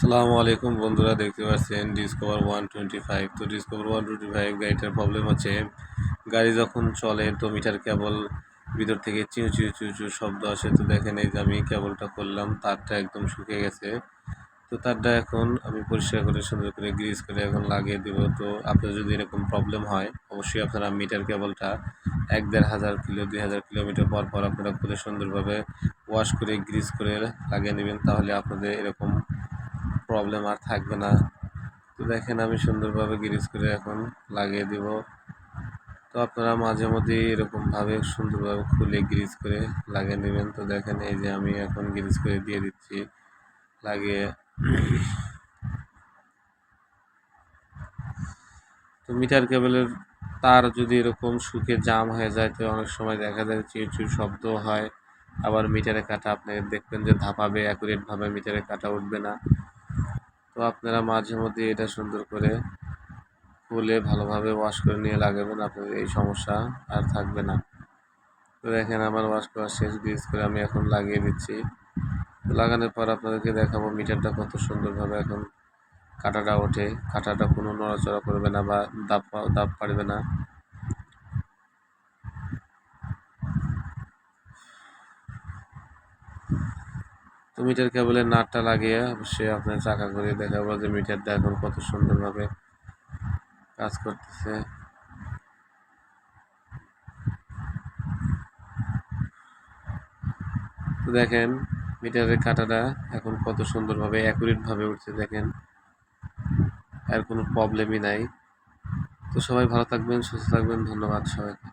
আসসালামু আলাইকুম বন্ধুরা, দেখতে পাচ্ছেন ডিসকভার 125। তো ডিসকভার 125 গাড়িটার প্রবলেম হচ্ছে, গাড়ি যখন চলে তো মিটার কেবল ভিতর থেকে চিউ চিউ চিউ চিউ শব্দ আসে। তো দেখেন, এই যে আমি কেবলটা করলাম, তারটা একদম শুকিয়ে গেছে। তো তারটা এখন আমি পরিষ্কার করে সুন্দর করে গ্রিজ করে এখন লাগিয়ে দিব। তো আপনার যদি এরকম প্রবলেম হয়, অবশ্যই আপনারা মিটার কেবলটা 1-1.5 কিলো 2,000 কিলোমিটার পর পর আপনারা খুলে সুন্দরভাবে ওয়াশ করে গ্রিজ করে লাগিয়ে নেবেন, তাহলে আপনাদের এরকম প্রবলেম আর থাকবে না। তো দেখেন, আমি সুন্দরভাবে গ্রিজ করে এখন লাগিয়ে দিব। তো আপনারা মাঝে মধ্যে এরকমভাবে সুন্দরভাবে খুলে গ্রিজ করে লাগিয়ে নেবেন। তো দেখেন, এই যে আমি এখন গ্রিজ করে দিয়ে দিচ্ছি লাগিয়ে। তো মিটার কেবলের তার যদি এরকম শুকে জাম হয়ে যায়, তো অনেক সময় দেখা যায় চিউ চিউ শব্দ হয়। আবার মিটারে কাটা আপনি দেখবেন যে ধাপাবে, অ্যাকুরেটভাবে মিটারে কাটা উঠবে না। তো আপনারা মাঝে মধ্যে এটা সুন্দর করে খুলে ভালোভাবে ওয়াশ করে নিয়ে লাগাবেন, আপনাদের এই সমস্যা আর থাকবে না। তো দেখেন, আমার ওয়াশ করা শেষ, গ্রিজ করে আমি এখন লাগিয়ে দিচ্ছি। তো লাগানোর পর আপনাদেরকে দেখাবো মিটারটা কত সুন্দরভাবে এখন কাটাটা ওঠে। কাটাটা কোনো নড়াচড়া করবে না বা দাব পারবে না। তো মিটার কেবলের নাটটা লাগিয়ে অবশ্যই আপনার চাকা করে দেখাবো যে মিটারটা এখন কত সুন্দরভাবে কাজ করতেছে। তো দেখেন, মিটারের কাঁটাটা এখন কত সুন্দরভাবে অ্যাকুরেটভাবে উঠছে। দেখেন, আর কোনো প্রবলেমই নাই। তো সবাই ভালো থাকবেন, সুস্থ থাকবেন। ধন্যবাদ সবাইকে।